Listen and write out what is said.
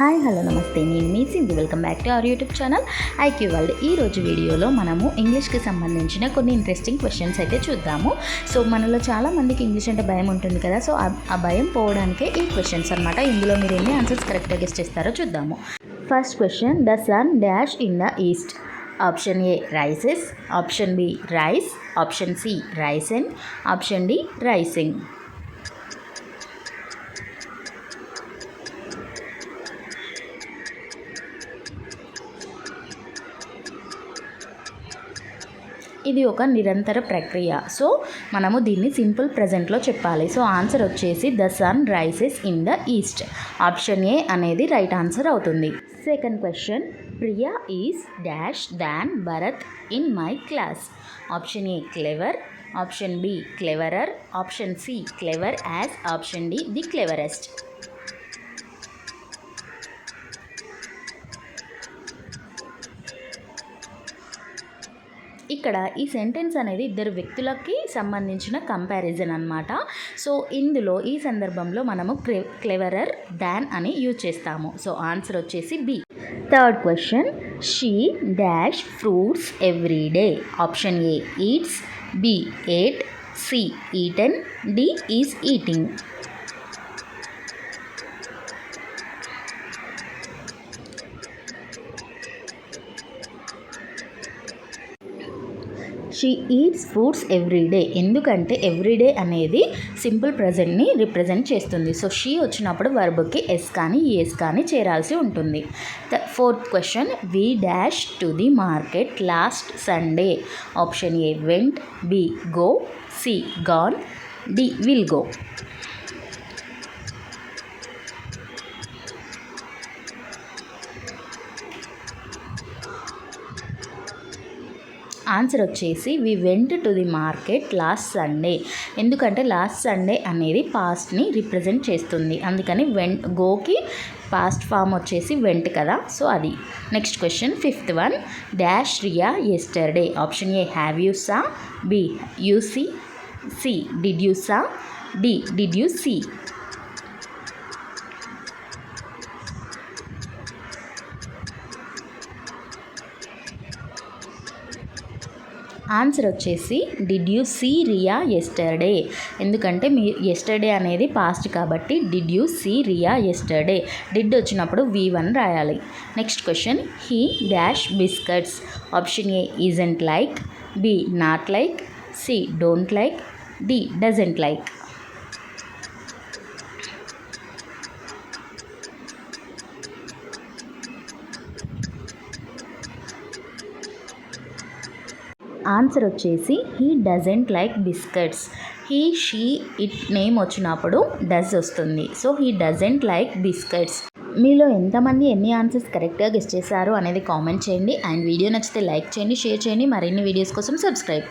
Hi hello నమస్తే, నేను మీ Sindhu. Welcome back to our YouTube channel IQ world. ఈరోజు వీడియోలో మనము ఇంగ్లీష్కి సంబంధించిన కొన్ని ఇంట్రెస్టింగ్ క్వశ్చన్స్ అయితే చూద్దాము. సో మనలో చాలామందికి ఇంగ్లీష్ అంటే భయం ఉంటుంది కదా, సో ఆ భయం పోవడానికే ఈ క్వశ్చన్స్ అనమాట. ఇందులో మీరు ఎన్ని ఆన్సర్స్ కరెక్ట్గా గెస్ చేస్తారో చూద్దాము. First question, the sun dash in the east. Option A rises, option B rise, option C risen, option D rising. ఇది ఒక నిరంతర ప్రక్రియ. సో మనము దీన్ని సింపుల్ ప్రజెంట్లో చెప్పాలి. సో ఆన్సర్ వచ్చేసి the sun rises in the east. Option A అనేది రైట్ ఆన్సర్ అవుతుంది. Second question, Priya is dash than Bharat in my class. Option A clever, option B cleverer, option C clever as, option D the cleverest. ఇక్కడ ఈ sentence అనేది ఇద్దరు వ్యక్తులకి సంబంధించిన comparison అనమాట. So ఇందులో ఈ సందర్భంలో మనము క్లెవరర్ దాన్ అని యూజ్ చేస్తాము. సో ఆన్సర్ వచ్చేసి B. Third question, she dash fruits every day. Option A eats, B ate, C eaten, D is eating. She eats fruits everyday. ఎందుకంటే ఎవ్రీడే అనేది సింపుల్ ప్రజెంట్ని రిప్రజెంట్ చేస్తుంది. సో షీ వచ్చినప్పుడు వర్బ్కి S కానీ ES కానీ చేరాల్సి ఉంటుంది. Fourth question, we dash to the market last Sunday. Option A went, B go, C gone, D will go. Answer వచ్చేసి we went to the market last Sunday. ఎందుకంటే last Sunday అనేది పాస్ట్ని represent చేస్తుంది. అందుకని గోకి పాస్ట్ ఫామ్ వచ్చేసి went కదా, so అది. Next question, fifth one, dash Riya yesterday. Option A have you saw, B you see, C did you saw, D did you see. Answer వచ్చేసి did you see Riya yesterday. ఎందుకంటే yesterday అనేది past కాబట్టి did you see Riya yesterday. Did వచ్చినప్పుడు V1 రాయాలి. Next question, he dash biscuits. Option A isn't like, B not like, C don't like, D doesn't like. Answer వచ్చేసి he doesn't like biscuits. He she it name వచ్చినప్పుడు does వస్తుంది. So he doesn't like biscuits. మీలో ఎంతమంది ఎన్ని answers కరెక్ట్గా guess చేశారు అనేది comment చేయండి. అండ్ వీడియో నచ్చితే లైక్ చేయండి, షేర్ చేయండి. మరిన్ని వీడియోస్ కోసం సబ్స్క్రైబ్.